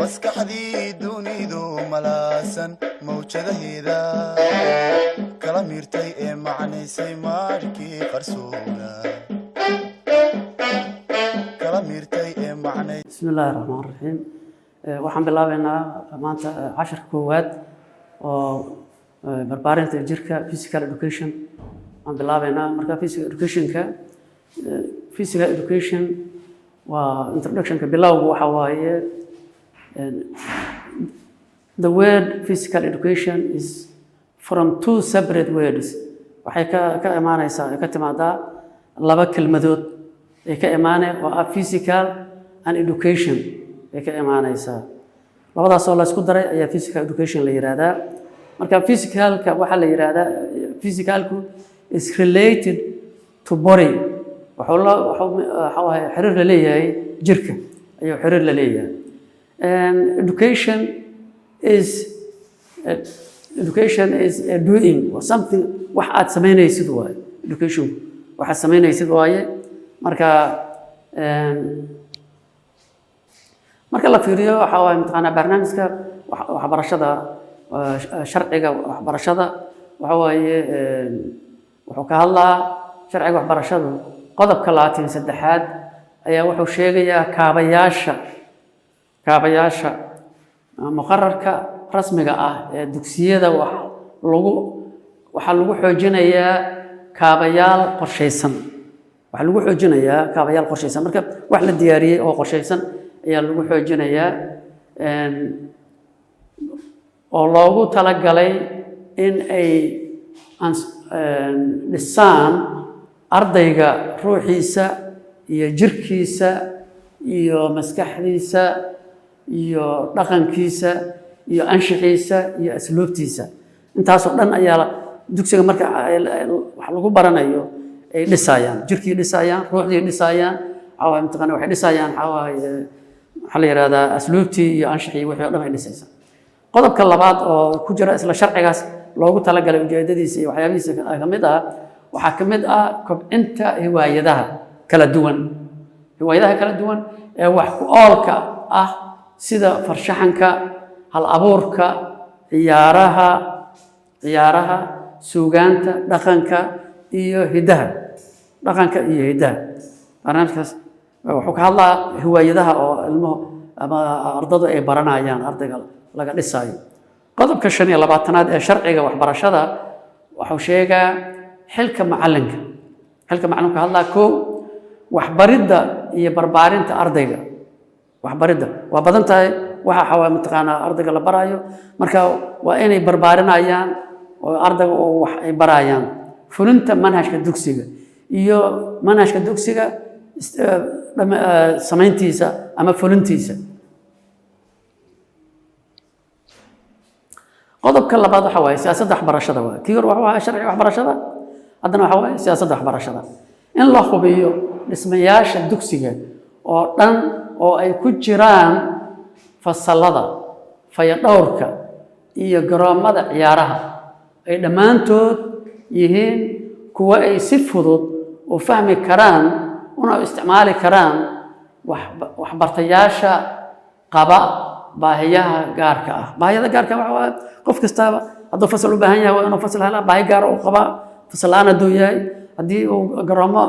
maskaxdii dunidu malaasan mawjadaheeda kala miirtay ee macnaysay maarkii qarsoona بسم الله الرحمن الرحيم waxaan bilaabaynaa maanta casharka koowaad oo barbaarinta jirka physical education aan bilaabaynaa marka physical education waa introductionka bilowga waxa waaye the word physical education is from two separate words waxay ka imaanaysaa ka timaadaa laba kelmadood ee ka imaanay oo ah physical and education ee ka imaanaysaa labadaas oo la isku daray ayaa physical education la yiraahdaa marka physicalka waxa la yiraahdaa physicalku is related to body waxa xiriir la leeyahay jirka ayuu xiriir la leeyahay and education is a doing or something wax aad sameynaysid waaye education waxa sameynaysid waaye marka la fiiriyo waxa waa imtixaan barnaamijka waxbarashada sharciga waxbarashada waxa waaye wuxuu ka hadlaa sharciga waxbarashadu qodobka 23aad ayaa wuxuu sheegayaa kaabayaasha muqarrarka rasmiga ah ee dugsiyada waxa lagu xoojinayaa kaabayaal qorsheysan marka wax la diyaariyay oo qorsheysan ayaa lagu xoojinayaa oo loogu talagalay in ay dhisaan ardayga ruuxiisa iyo jirkiisa iyo maskaxdiisa iyo dhaqankiisa iyo anshaxiisa iyo asluubtiisa intaasoo dhan ayaa dugsiga marka wax lagu baranayo ay dhisayaan jirkii dhisayaan ruuxdii dhisayaan waxay dhisayaan waxaa la yidhahdaa asluubtii iyo anshaxii wixii o dhan ay dhisaysaa qodobka labaad oo ku jira isla sharcigaas loogu talagalay ujeedadiisa iyo waxyaabihiisa ka mid ah waxaa ka mid ah kobcinta hiwaayadaha kala duwan ee wax ku oolka ah sida farshaxanka hal abuurka ciyaaraha suugaanta dhaqanka iyo hidaha barnaamijkaas wuxuu ka hadlaa hiwaayadaha oo ilmuhu ama ardadu ay baranayaan ardayga laga dhisayo qodobka 25aad ee sharciga waxbarashada wuxuu sheegaa xilka macalinka hadlaa koow waxbaridda iyo barbaarinta ardayga waxbaridda waa badan tahay waxa mataqaanaa ardayga la barayo marka waa inay barbaarinayaan oo ardayga oo wax ay barayaan fulinta manhajka dugsiga iyo manhajka dugsiga samayntiisa ama fulintiisa qodobka labaad waxa waaye siyaasadda waxbarashada waa kii hore waxa sharciga waxbarashada haddana waxa waaye siyaasadda waxbarashada in la hubiyo dhismayaasha dugsiga oo dhan oo ay ku jiraan fasalada fayadhowrka iyo garoomada ciyaaraha ay dhammaantood yihiin kuwa ay si fudud u fahmi karaan una isticmaali karaan waxbartayaasha qaba baahiyaha gaarka ah baahiyada gaarka waxa qof kastaba hadduu fasal u baahan yahay waa inuu fasal helaa baahi gaar u qaba fasal aan hadduu yahay haddii uu garoomo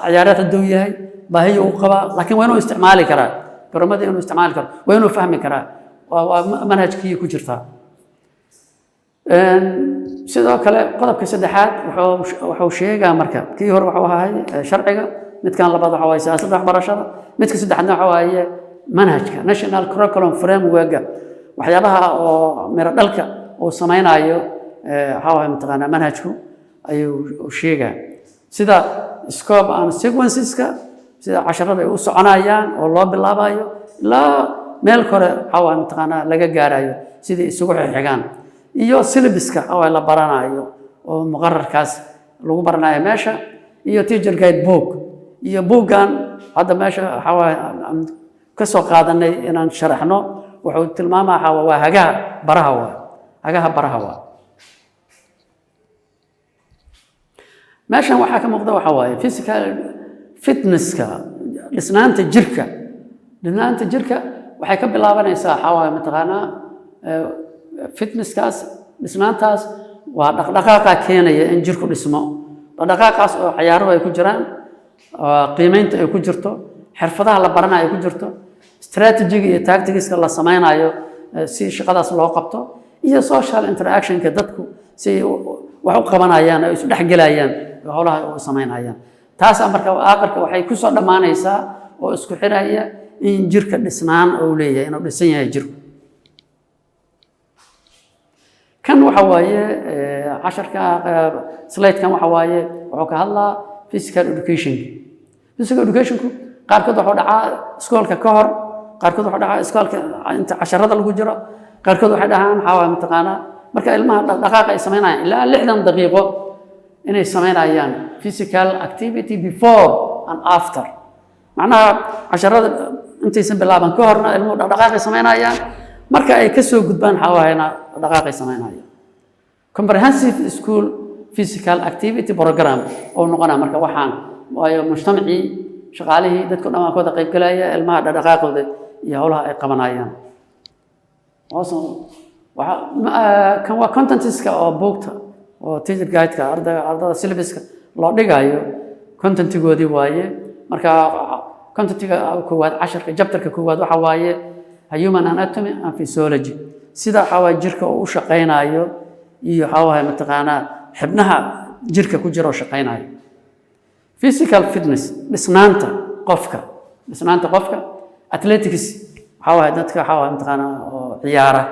ciyaareed hadduu yahay baahi uu qaba laakiin waa inuu isticmaali karaa garoomada inuu isticmaali karo waa inuu fahmi karaa waa manhajkii ku jirtaa sidoo kale qodobka 3aad wuxuu sheegaa marka kii hore wuxuu ahaa sharciga midkan labaad waxa waaye siyaasadda waxbarashada midka saddexaadna waxa waaye manhajka national curriculum framework waxyaabaha oo miro dhalka uu samaynayo waxa waaye mataqaanaa manhajku ayuu sheegaa sida scope and sequenceska sida casharada ay u soconayaan oo loo bilaabayo ilaa meel kore waxa waaye mataqaanaa laga gaarayo sidii isugu xigaan iyo syllabuska oo la baranayo oo muqarrarkaas lagu baranayo meesha iyo teacher guide book iyo buugan hadda meesha waxa waaye ka soo qaadanay inaan sharaxno wuxuu tilmaamaa waa hagaha baraha waa agaha baraha waa meeshan waxaa ka muuqda waxa waaye physical fitnesska dhisnaanta jirka waxay ka bilaabanaysaa waxa waaye mataqaanaa fitnesskaas dhisnaantaas waa dhaqdhaqaaqa keenaya in jirku dhismo dhaqdhaqaaqaas oo ciyaaruhu ay ku jiraan qiimeynta ay ku jirto xirfadaha la baranayo ay ku jirto strategiga iyo tacticska la sameynayo si shaqadaas loo qabto iyo social interactionka dadku si wax u qabanayaan ay isu dhexgelayaan howlaha ay sameynayaan taas marka aakhirka waxay ku soo dhamaanaysaa oo isku xiraya in jirka dhisnaan uu leeyahay inuu dhisan yahay jirku kan waxa waaye casharka slide-kan waxa waaye wuxuu ka hadlaa physical education qaarkood wuxuu dhacaa iskoolka ka hor qaarkood wuxuu dhacaa iskoolka inta casharada lagu jiro qaarkood waxay dhahaan waxa waaye mataqaanaa marka ilmaha dhaqdhaqaaqa ay sameynayaan ilaa 60 daqiiqo inay sameynayaan physical activity before and after macnaha casharada intaysan bilaaban ka horna ilmuhu dhaqdhaqaaq ay sameynayaan marka ay ka soo gudbaan waxa waaye dhaqdhaqaaq ay sameynayaan comprehensive school physical activity program oo noqonaa marka waxaan waayo mujtamacii shaqaalihii dadku dhamaankooda qayb galaya ilmaha dhaqdhaqaaqooda iyo howlaha ay qabanayaan kan waa contentiska oo buugta oo teacher guide-ka ardada syllabuska loo dhigayo contentigoodii waaye marka contentiga koowaad casharka chapterka koowaad waxa waaye human anatomy and physiology sida waxa waaye jirka uu u shaqeynayo iyo waxa waaye mataqaanaa xibnaha jirka ku jira oo shaqeynayo physical fitness dhisnaanta qofka athletics waxa waaye dadka waxa waaye mataqaanaa oo ciyaara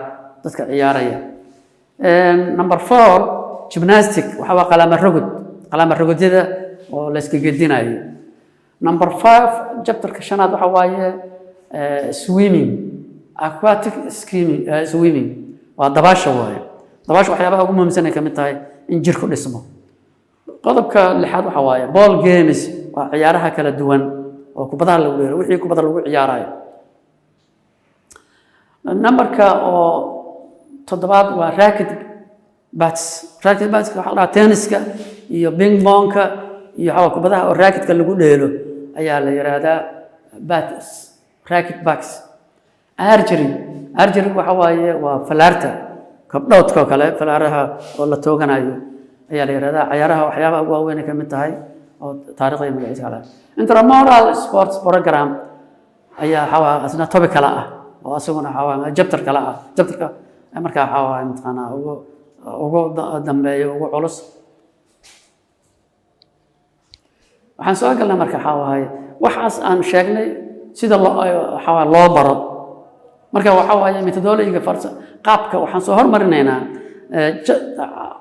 dadka ciyaaraya number 4 gymnastic waxa waa qalama rogodyada oo la iska gedinayo number 5 chapterka shanaad waxa waaye swimming aquatic swimming waa dabaasha waaye dabaasha waxyaabaha ugu muhiimsan ay ka mid tahay in jirku dhismo qodobka lixaad waxa waaye ball games waa ciyaaraha kala duwan oo kubadaha lagu dheelo wixii kubada lagu ciyaarayo numberka oo toddobaad waa racket bats waxa la tenniska iyo ping pongka iyo waxa kubadaha oo racketka lagu dheelo ayaa la yiraahdaa bats racket bats archery waxa waaye waa falaarta kabdhoodka kale falaaraha oo la tooganayo ayaa la yiraahdaa ciyaaraha waxyaabaha ugu waaweyn ka mid tahay oo taariikhda magaciisa kale intramural sports program ayaa waxa asna topic kala ah oo asaguna waxa chapter kala ah chapterka marka waxa mataqaanaa ugu dambeeyo ugu culus waxaan soo galnay marka waxa waxaas aan sheegnay sida loo baro marka waxa waaye methodology-ga qaabka waxaan soo hormarinaynaa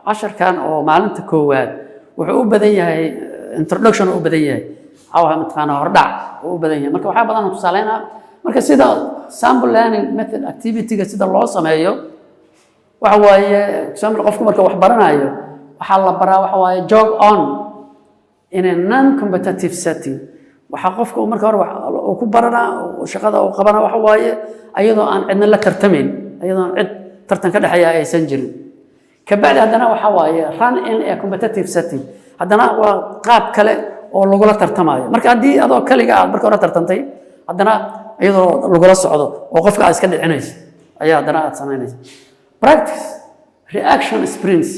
casharkan oo maalinta koowaad wuxuu u badan yahay introduction u badan yahay waxa mataqaanaa hordhac u badan yahay marka waxa badan tusaaleynaa marka sida sample learning method activity-ga sida loo sameeyo waxa waaye example qofku marka wax baranayo waxa la baraa waxa waaye jog on in a non competitive setting waxa qofku marka hore uu ku baranaa shaqada uu qabana waxa waaye ayadoo aan cidna la tartamayn ayadoo aan cid tartan ka dhaxaya aysan jirin ka bacdi haddana waxa waaye run in a competitive setting haddana waa qaab kale oo lagula tartamayo marka haddii adoo kaliga aad marka hore tartantay haddana iyadoo lagula socdo oo qofka aad iska dhicinayso ayaa haddana aad samaynaysa practice reaction sprints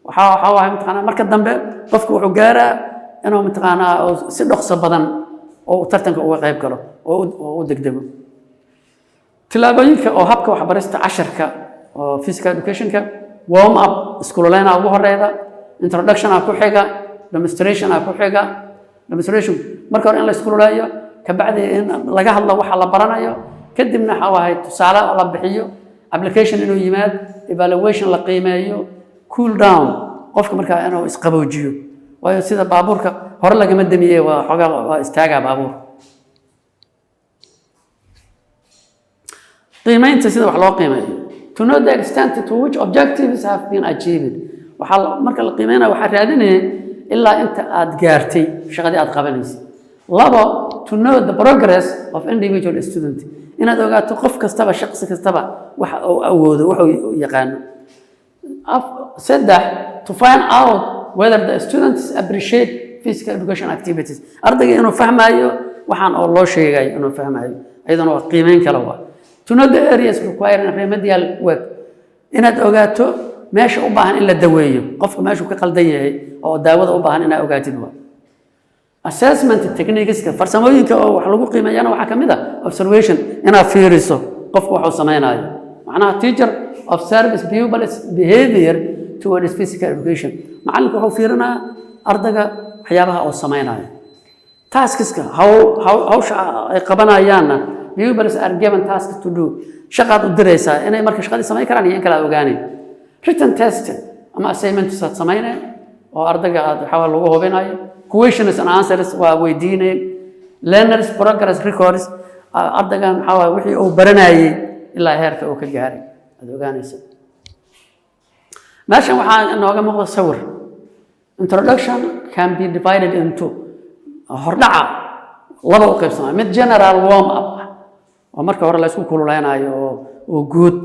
waxa waaye mataqaanaa marka dambe qofku wuxuu gaaraa inuu mataqaanaa si dhaqso badan oo tartanka uga qayb galo oo u degdego tilaabooyinka oo habka waxbarista casharka oo physical education-ka warm up iskuuleyn ugu horeeyda introduction ku xiga demonstration ku xiga demonstration marka hore in la iskuuleeyo ka bacdi in laga hadlo waxa la baranayo kadibna waxa waaye tusaale la bixiyo application inuu yimaad evaluation la qiimeeyo cool down qofka marka inuu isqaboojiyo waayo sida baabuurka hore lagama damiyay waa xogaa waa istaaga baabuur qiimeynta sida wax loo qiimeeyo to know the extent to which objectives have been achieved waxa marka la qiimeynayo waxa raadinaya ilaa inta aad gaartay shaqadii aad qabanaysid labo to know the progress of individual student inaad ogaato qof kastaba shaqsi kastaba waxa uu awoodo waxa uu yaqaan saddex to find out whether the students appreciate physical education activities ardayga inuu fahmayo waxaan oo loo sheegay inuu fahmayo ayadana waa qiimeyn kala waa to know the areas requiring remedial work inaad ogaato meesha u baahan in la daweeyo qofka meesha ka qaldan yahay oo daawada u baahan inaad ogaatid waa assessment techniques farsamooyinka oo wax lagu qiimeeyana waxa kamid ah observation inaad fiiriso qofku wuxuu sameeynayo macnaha teacher observes pupils behavior towards physical education macalinku wuxuu fiirinaa ardayga waxyaabaha uu sameeynayo taskiska hawsha ay qabanayaanna pupils are given tasks to do shaqaad u diraysaa inay marka shaqadii sameyn karaan iyo in kala ogaanay written test ama assignments aad sameynay oo ardayga aad waxa lagu hubinayo questions and answers waa weydiinay learners progress records ardaygan waxa wixii uu baranayay ilaa heerka uu ka gaaray aad ogaanaysa meeshan waxaa inooga muuqda sawir introduction can be divided into hordhaca laba u qaybsamaa mid general warm up oo marka hore la isku kululeynayo oo good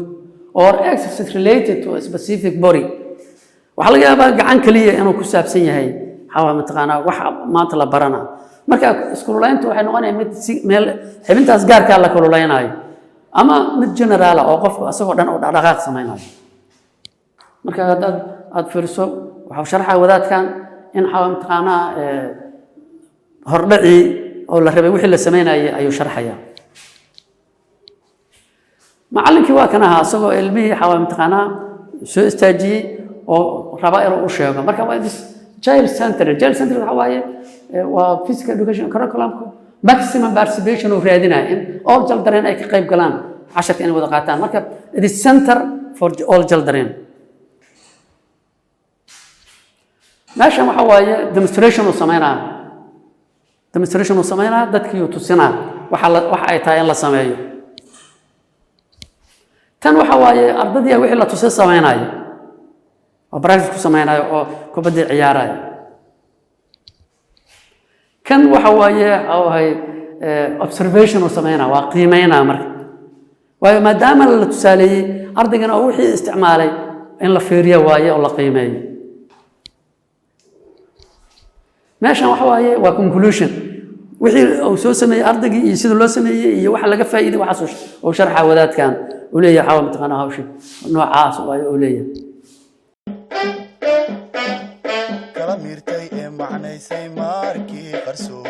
or exercise related to a specific body waxa laga yaabaa gacan kaliya inuu ku saabsan yahay waxa mataqaanaa wax maanta la barana marka iskuuleyntu waxay noqonaysaa mid meel xibintaas gaarka la kululeynayo ama mid general oo qofku asagoo dhan oo dhaqdhaqaaq sameeyo marka aad fiirso waxa sharaxa wadaadkan in waxa mataqaanaa hordhaci oo la rabay wixii la sameeyay ayuu sharaxaya macallinkii waa kana asagoo ilmihii waxa mataqaanaa soo istaajiyay oo raba inuu u sheego marka waa child center waxa waaye waa physical education curriculum maximum participation oo raadinaa in all children ay ka qayb galaan casharka in wada qaataan marka it is center for all children meeshan waxa waaye demonstration uu sameynaa dadkii uu tusinaa waxa ay tahay in la sameeyo tan waxa waaye ardadii wixii la tusay sameynayo oo practice ku sameynayo oo kubadda ciyaarayo kan waxa waaye observation oo sameynaa waa qiimeynaa marka waayo maadaama la tusaaleeyay ardaygana oo wixii isticmaalay in la fiiriyo waaye oo la qiimeeyo meeshan waxa waaye waa conclusion wixii uu soo sameeyay ardaygii iyo sida loo sameeyay iyo waxa laga faa'iiday waxa soo sharxa wadaadkan uu leeyahay waxa mataqaanaa hawsha noocaas waaye uu leeyahay kala miirtay ee macnaysay markii qarsoon